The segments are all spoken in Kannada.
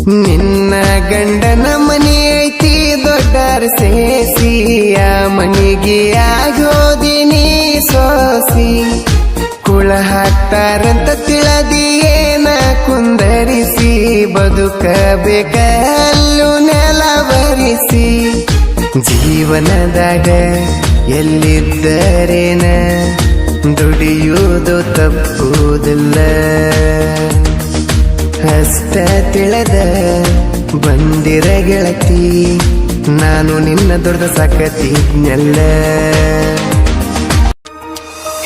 ನಿನ್ನ ಗಂಡನ ಮನಿ ಐತಿ ದೊಡ್ಡರ ಸೇಸಿಯ ಮನಿಗೆ ಆಗೋದಿನಿ ಸೋಸಿ ಕುಳ ಹಾಕ್ತಾರಂತ ತಿಳಿದಿಯೇನ ಕುಂದರಿಸಿ ಬದುಕಬೇಕಲ್ಲು ನೆಲ ಬರಿಸಿ ಜೀವನದಾಗ ಎಲ್ಲಿದ್ದರೇನ ದುಡಿಯುವುದು ತಪ್ಪುವುದಿಲ್ಲ ಅಷ್ಟ ತಿಳಿದ ಬಂದಿರ ಗೆಳತಿ ನಾನು ನಿನ್ನ ದೊಡ್ಡ ಸಾಕತಿದ್ನಲ್ಲ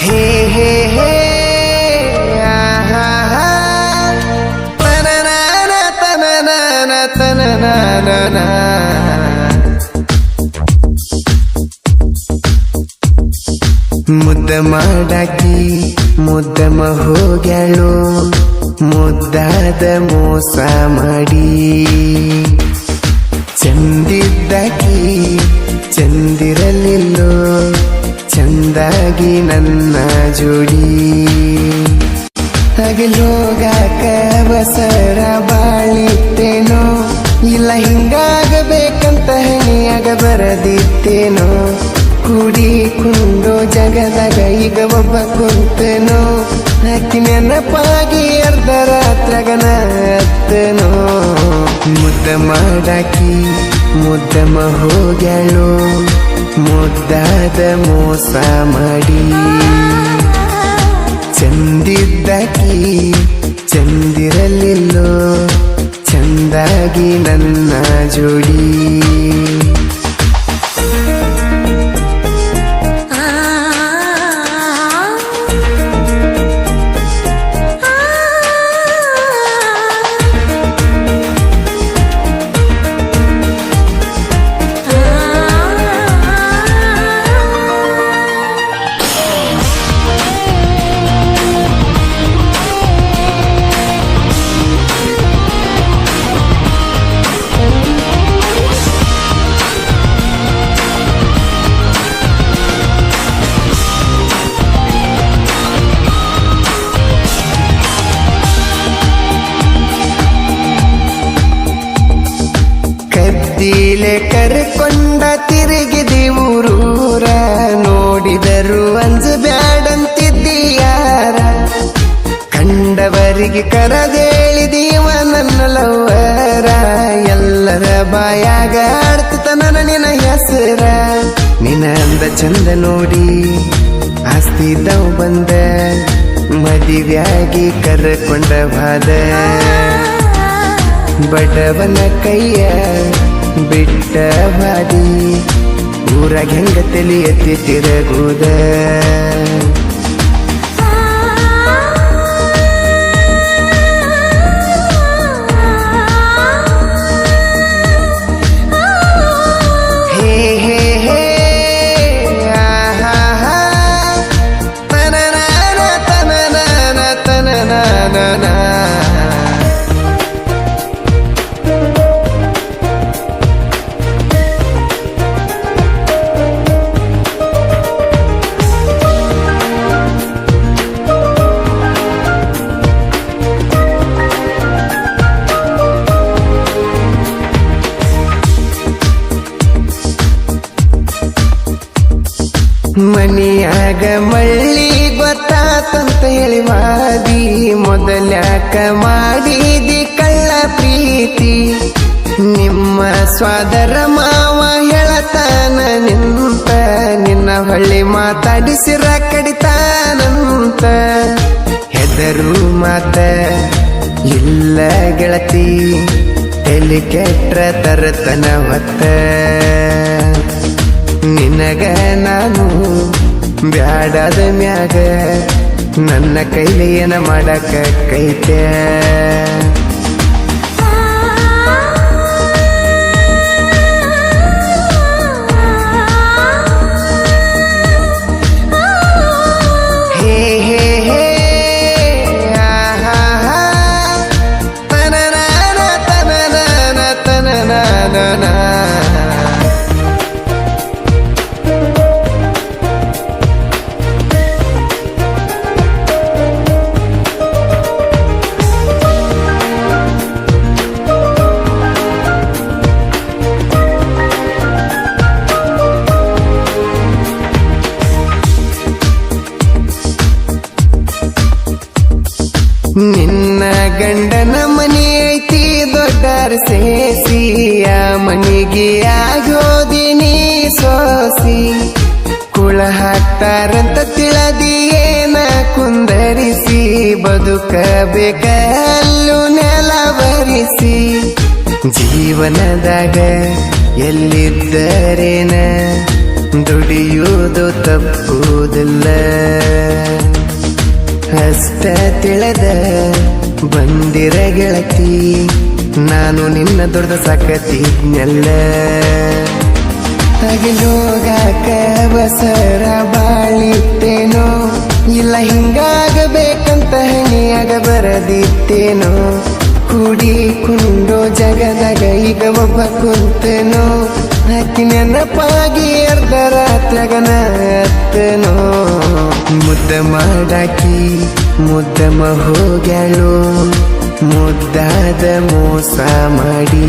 ಹೇ ಹೇ ಹೇ ತನನಾನ ತನನಾನ ತನನಾನ ಮುದ್ದ ಮಾಡಾಕಿ ಮುದ್ದಮ ಹೋಗ್ಯಾಳು ಮುದ್ದಾದ ಮೋಸ ಮಾಡಿ ಚಂದಿದ್ದಾಕಿ ಚಂದಿರಲಿಲ್ಲೋ ಚಂದಾಗಿ ನನ್ನ ಜೋಡಿ ಹಗಲೋಗಾಕ ಬಸರ ಬಾಳಿತ್ತೇನೋ ಇಲ್ಲ ಹಿಂಗಾಗಬೇಕಂತ ಹಣಿಯಾಗ ಬರದಿತ್ತೇನೋ ಕೂಡಿಕೊಂಡು ಜಗದಾಗ ಈಗ ಒಬ್ಬ ಕುಂತನೋ ಆಕಿ ನೆನಪಾಗಿ ಅರ್ಧ ರಾತ್ರಗನ ಅತ್ತನೋ ಮುದ್ದ ಮಾಡಾಕಿ ಮುದ್ದಮ ಹೋಗ್ಯಾಳು ಮುದ್ದಾದ ಮೋಸ ಮಾಡಿ ಚಂದಿದ್ದಾಕಿ ಚಂದಿರಲಿಲ್ಲೋ ಚಂದಾಗಿ ನನ್ನ ಜೋಡಿ ಕದ್ದಿಲೆ ಕರ್ಕೊಂಡ ತಿರುಗಿದಿ ಊರೂರ ನೋಡಿದರು ಅಂಜು ಬ್ಯಾಡಂತಿದ್ದೀಯಾರ ಕಂಡವರಿಗೆ ಕರದೇಳಿದೀವ ನನ್ನ ಲವ್ವರ ಎಲ್ಲರ ಬಾಯಾಗ ಆಡ್ತಿತ ನನ್ನ ನಿನ್ನ ಹೆಸರ ನಿನ್ನ ಅಂದ ಚಂದ ನೋಡಿ ಆಸ್ತಿದವ್ ಬಂದ ಮದುವೆಯಾಗಿ ಕರ್ಕೊಂಡ ಬಾದ ಬಡವನ ಕೈಯ ಬಿಟ್ಟ ಬಾದಿ ಊರಾಗ ಹೆಂಗ ತಲಿ ಎತ್ತಿ ತಿರಗುದ ಹೇ ಹೇ ಹೇ ತನನಾನ ತನನಾನ ತನನಾನ ಮನಿಯಾಗ ಮಳ್ಳಿ ಗೊತ್ತಾತಂತ ಹೇಳಿ ವಾದಿ ಮೊದಲ್ಯಾಕ ಮಾಡಿದಿ ಕಳ್ಳ ಪ್ರೀತಿ ನಿಮ್ಮ ಸ್ವಾದರ ಮಾವ ಹೇಳತಾನ ನಿಂತ ನಿನ್ನ ಹೊಳ್ಳಿ ಮಾತಾಡಿಸಿರ ಕಡಿತಾನಂತ ಹೆದರು ಮಾತ ಇಲ್ಲ ಗೆಳತಿ ತಲೆ ಕೆಟ್ರ ತರತನ ಹೊತ್ತ ನಿನಗ ನಾನು ಬ್ಯಾಡಾದ ಮ್ಯಾಗ ನನ್ನ ಕೈಲಿ ಏನ ಮಾಡಕ ಕೈತೆ ಹೇ ಹೇ ಹೇ ತನನಾನ ತನನಾನ ತನನಾನ ನಿನ್ನ ಗಂಡನ ಮನೆ ಐತಿ ದೊಡ್ಡರ ಸೇಸಿಯ ಮನಿಗೆ ಆಗೋದಿನಿ ಸೋಸಿ ಕುಳ ಹಾಕ್ತಾರಂತ ತಿಳದಿಯೇನ ಕುಂದರಿಸಿ ಬದುಕಬೇಕಲ್ಲು ನೆಲವರಿಸಿ ಜೀವನದಾಗ ಎಲ್ಲಿದ್ದರೇನ ದುಡಿಯುವುದು ತಪ್ಪುವುದಿಲ್ಲ ಅಷ್ಟ ತಿಳದ ಬಂದಿರ ಗೆಳತಿ ನಾನು ನಿನ್ನ ದೊಡ್ಡ ಸಾಕತಿದ್ನೆಲ್ಲ ಹೋಗಾಕ ಬಸರ ಬಾಳಿತ್ತೇನೋ ಇಲ್ಲ ಹಿಂಗಾಗಬೇಕಂತ ಹಣಿಯಾಗ ಬರದಿತ್ತೇನೋ ಕೂಡಿ ಕುಂಡೋ ಜಗದಾಗ ಈಗ ಒಬ್ಬ ಕುಂತೇನೋ ಹಾಕಿ ನೆನಪಾಗಿ ಅರ್ಧ ರಾತ್ರಿಗನ ಅತ್ತನೋ ಮುದ್ದ ಮಾಡಾಕಿ ಮುದ್ದಮ ಹೋಗ್ಯಾಳು ಮುದ್ದಾದ ಮೋಸ ಮಾಡಿ